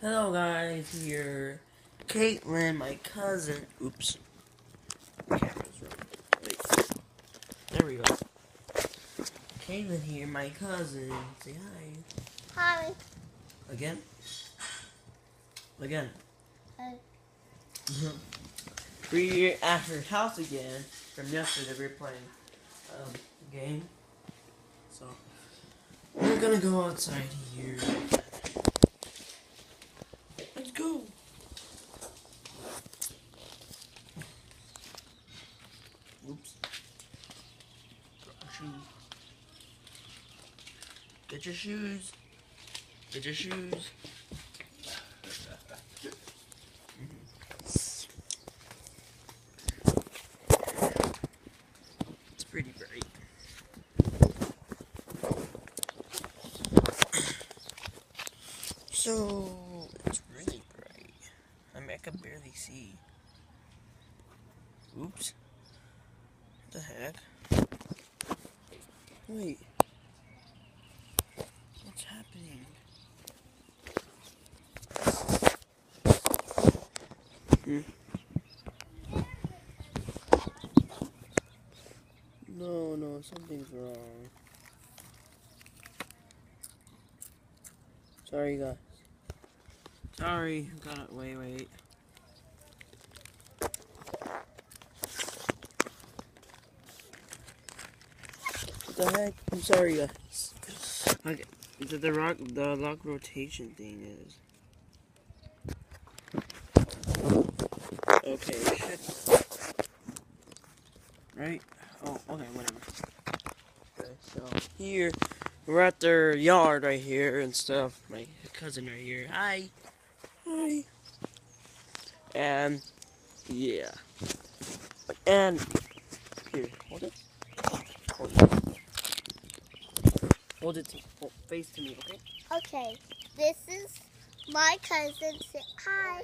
Hello guys, here. Caitlin, my cousin. Oops. Camera's wrong. Wait. There we go. Caitlin here, my cousin. Say hi. Hi. Again? Again. Hi. We're at her house again. From yesterday, we were playing a game. So, we're gonna go outside here. Let's go. Oops. Get your shoes. Get your shoes. It's pretty bright. So, it's really bright. I mean, I can barely see. Oops. What the heck? Wait. What's happening? No, something's wrong. Sorry, guys. Sorry, wait. What the heck? I'm sorry, guys. Okay, is it the lock rotation thing is? Okay, shit. Right? Oh, okay, whatever. Okay, so here, we're at their yard right here and stuff. My cousin right here. Hi. Hi. And, yeah. And, here, hold it. Hold it. Hold it, face to me, okay? Okay. This is my cousin. Say hi.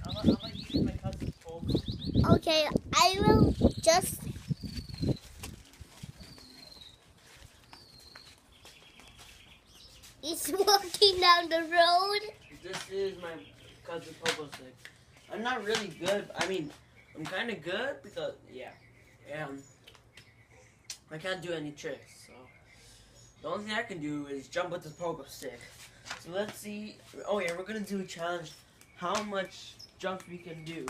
I'm gonna use my cousin's phone. Okay, I will just. He's walking down the road. This is my cousin's pogo stick. I'm not really good. I mean, I'm kind of good because, yeah. I can't do any tricks, so. The only thing I can do is jump with the pogo stick. So let's see. Oh yeah, we're gonna do a challenge. How much jumps we can do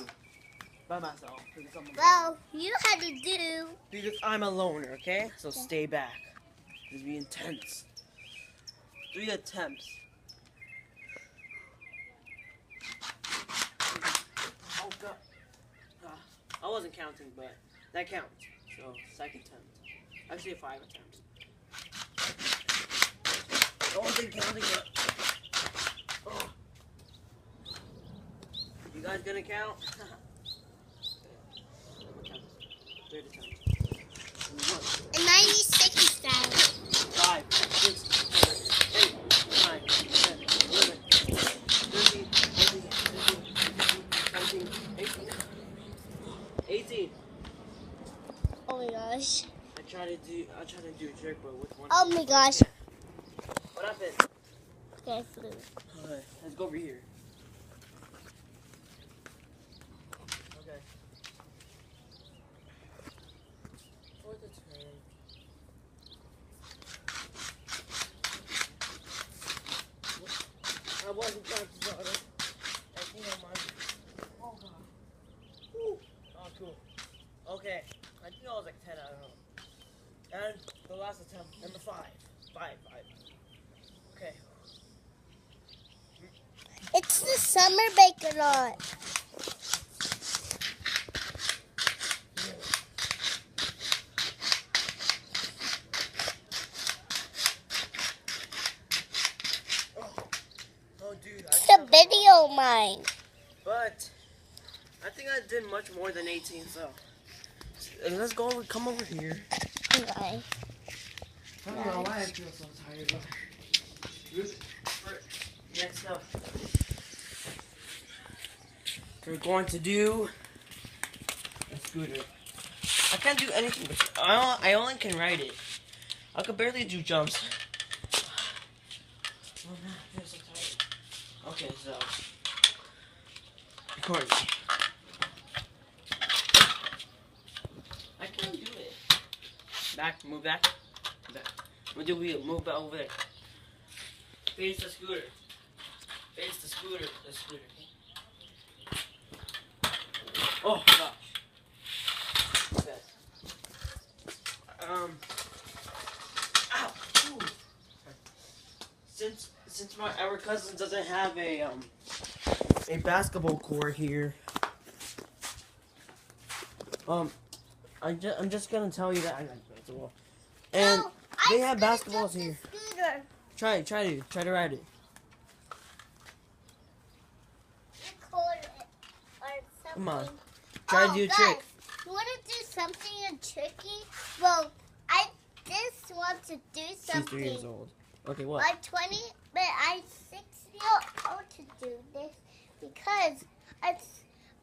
by myself. Well, you had to do. Because I'm a loner, okay? So stay back. This will be intense. 3 attempts. Oh god. I wasn't counting, but that counts. So, second attempt. Actually, 5 attempts. I wasn't counting, but. Oh. You guys gonna count? Third attempt. 96 down. 5, 6, 7, 8, 9, 10, 11, 13, 14, 15, 16, 17, 18. Oh my gosh. I try to do a trick, but with one. Oh my gosh. What happened? Okay, I flew. Alright, let's go over here. Okay. For the turn. I wasn't practicing on it. I think I might. Oh god. Woo. Oh cool. Okay. I think I was like 10, I don't know. And the last attempt, and the 5. 5. Okay. It's the summer bacon lot. Oh dude. It's a video of mine. But I think I did much more than 18, so let's go over, come over here. Okay. I don't know why I feel so tired. Next up, we're going to do a scooter. I can't do anything, but I only can ride it. I could barely do jumps. Oh, man, I feel so tired. Recording. I can't do it. Back, move back. Back. Move the wheel, move back over there. Face the scooter. Face the scooter. The scooter. Oh gosh. Okay. Ow. Ooh. Since our cousin doesn't have a basketball court here, I'm just gonna tell you that I got basketball, and they have basketballs here. Scooter. Try to ride it. Record it or something. Come on, try to do a trick. You want to do something tricky? Well, I just want to do something. She's 3 years old. Okay, what? I'm 20, but I'm 6 years old to do this because I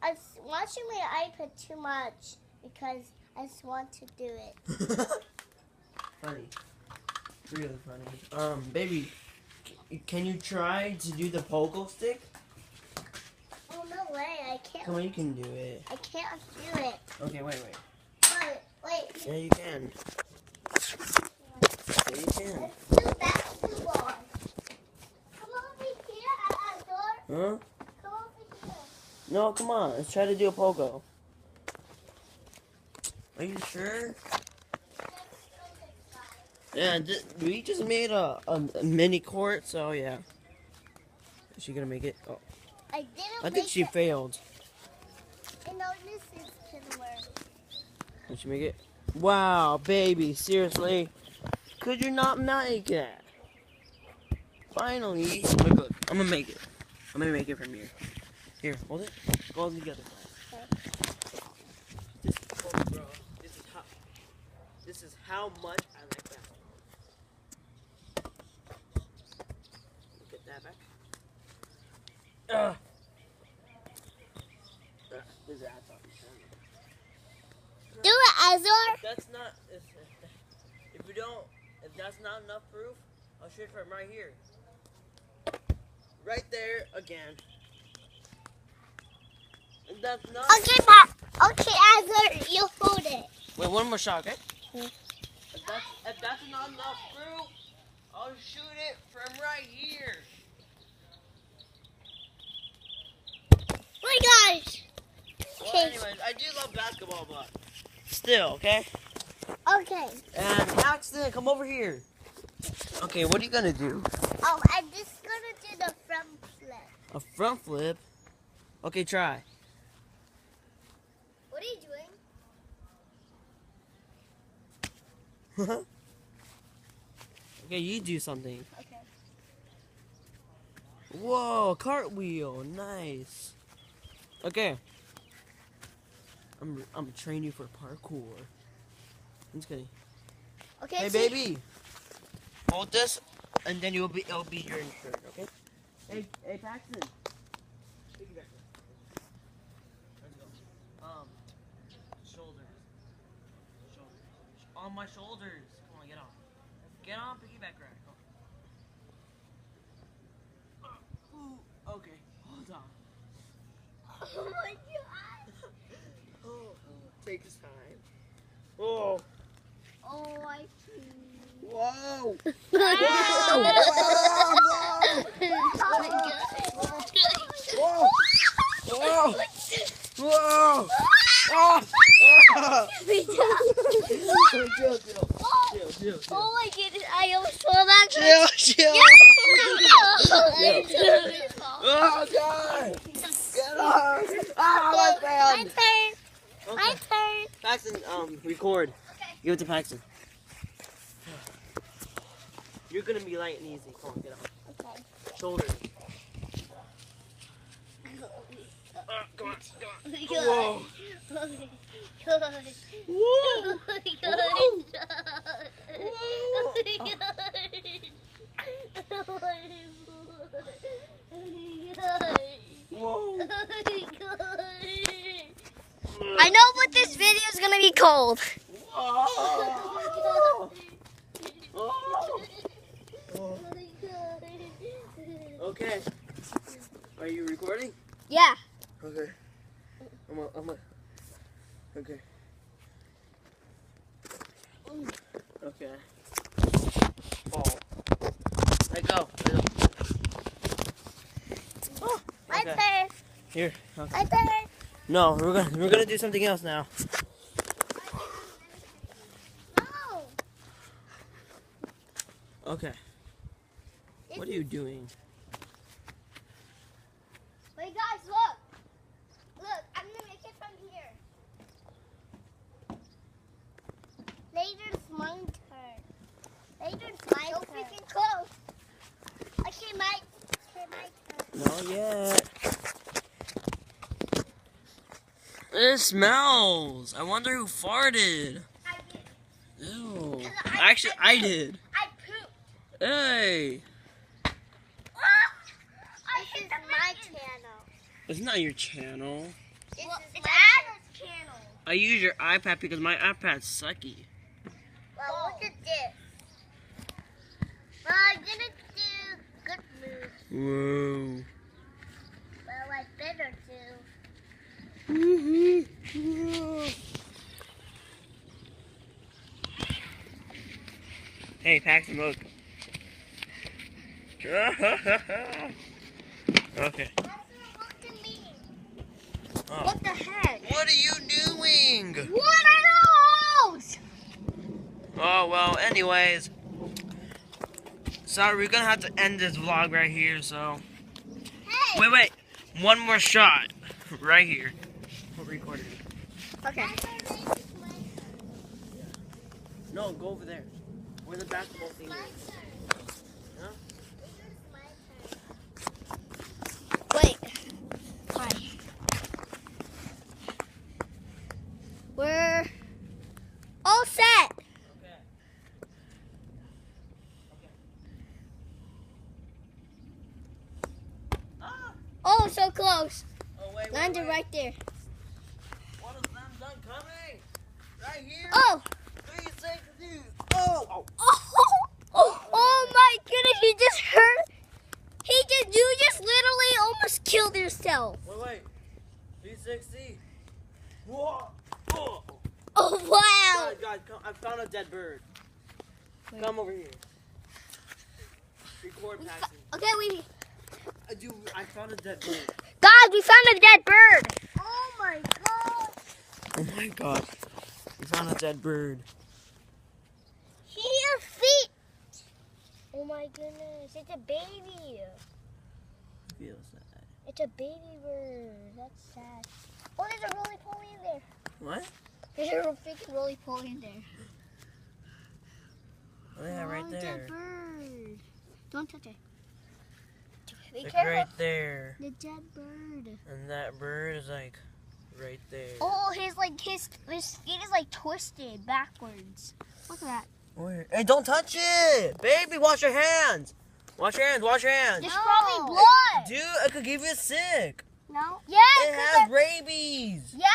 was watching my iPad too much because I just want to do it. Funny, really funny. Baby, can you try to do the pogo stick? Oh no way! I can't. Come on, you can do it. I can't do it. Okay, wait. Wait. Yeah, you can. Yeah, you can. Let's do basketball. Come over here at our door. Huh? Come over here. No, come on. Let's try to do a pogo. Are you sure? Yeah, we just made a mini court, so yeah. Is she gonna make it? Oh, I didn't. I think she failed. I know this is gonna work. Did she make it? Wow, baby, seriously? Could you not make it? Finally. Oh, good. I'm gonna make it. I'm gonna make it from here. Here, hold it. Go all together. Okay. This is how much I like that. Get that back. This is Do it, Azor. That's not. If that's not enough proof, I'll shoot from right here. Right there again. If that's not. Okay, Pop. Okay, Azor, you hold it. Wait, one more shot, okay? Hmm. If that's not enough proof, I'll shoot it from right here. Oh my gosh. Well, Okay. anyways, I do love basketball, but still, okay? Okay. And Paxton, come over here. Okay, what are you gonna do? I'm just gonna do the front flip. A front flip? Okay, try. What are you doing? Okay, you do something. Okay. Whoa, cartwheel, nice. Okay. I'm training you for parkour. I'm just kidding. Okay. Hey, baby, hold this, and then it'll be your turn, okay? Hey, Paxton. Piggyback. Let's go. Shoulders. On my shoulders. Come on, get on. Get on, piggyback rack. Ooh, okay, hold on. Oh my god. Oh, takes time. Oh. Oh, I see. Whoa. Whoa. Whoa. Whoa. Oh. Chill. Oh my goodness, I almost fall back. Chill. Oh, God. Get on. Oh, my bad. My turn. Paxton, record. Okay. Give it to Paxton. You're gonna be light and easy. Come on, get on. Okay. Shoulders. Come on. Whoa. Whoa. I know what this video is gonna be called. Whoa. Okay. Are you recording? Yeah. Okay. Okay. Okay. Ball. Let go. Oh, My okay. turn. Here. Okay. My turn. No, we're gonna do something else now. No. Okay. What are you doing? Wait, guys, look. Look, I'm gonna make it from here. Later, it's my turn. Later, it's my turn. So freaking close. Okay, my turn. Not yet. It smells. I wonder who farted. I did. Ew. I Actually, I did. I pooped. Hey. This is my channel. It's not your channel. It's Adam's channel. I use your iPad because my iPad's sucky. Well, look at this. Well, I'm gonna do good moves. Whoa. Well, I better do. Hey, pack some milk. Okay. That's what look at me. Oh. What the heck? What are you doing? What are those? Oh, well, anyways. Sorry, we're gonna have to end this vlog right here, so. Hey. Wait. One more shot. Right here. We're recording. Okay. No, go over there. Where the basketball thing is. Huh? Wait. Hi. We're all set. Okay. Ah! Oh, so close. Oh, wait. Landed right there. One of them done coming. Right here. Oh. 3 seconds. Oh. Oh my goodness, you just hurt. You just literally almost killed yourself. Wait. 360. Whoa. Oh. Oh wow. God, come. I found a dead bird. Where? Come over here. Record passing. Okay, I found a dead bird. guys, we found a dead bird. Oh my god. Oh my god. We found a dead bird. He has feet. Oh my goodness, it's a baby. Feels sad. It's a baby bird. That's sad. Oh, there's a roly-poly in there. What? There's a freaking roly-poly in there. Oh yeah, right there. Dead bird. Don't touch it. Be Like careful. right there. The dead bird. And that bird is like right there. Oh, his feet is like twisted backwards. Look at that. Where? Hey, don't touch it! Baby, wash your hands! Wash your hands, wash your hands! There's probably blood. Dude, it could give you sick! No? Yeah, It has rabies! yeah,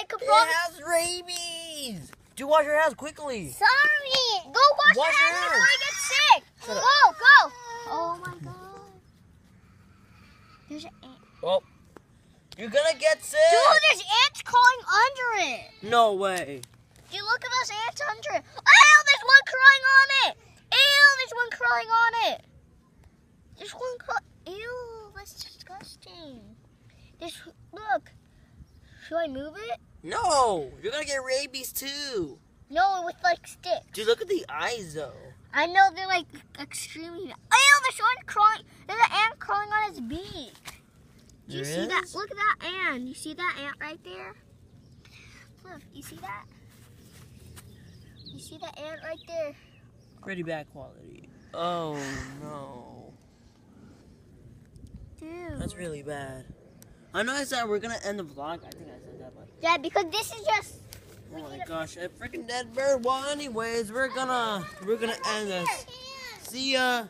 it could It probably. has rabies! Dude, wash your hands quickly! Sorry. Go wash your hands before you get sick. Shut up. Go. Oh my god. There's an ant. Well, you're gonna get sick! Dude, there's ants crawling under it. No way! Dude, look at those ants under it. Ew, there's one crawling on it. Ew, there's one crawling on it. There's one Ew, that's disgusting. Look. Should I move it? No! You're gonna get rabies too! No, with like sticks. Dude, look at the eyes though. I know they're like extremely. Ew, there's one crawling. There's an ant crawling on its beak. Do you see that? Look at that ant. You see that ant right there? Look, you see that? You see that ant right there? Pretty bad quality. Oh no. Dude. That's really bad. I know I said we're gonna end the vlog. I think I said that, but Yeah, because this is just. oh my gosh, a freaking dead bird. Well, anyways, we're gonna end this. See ya.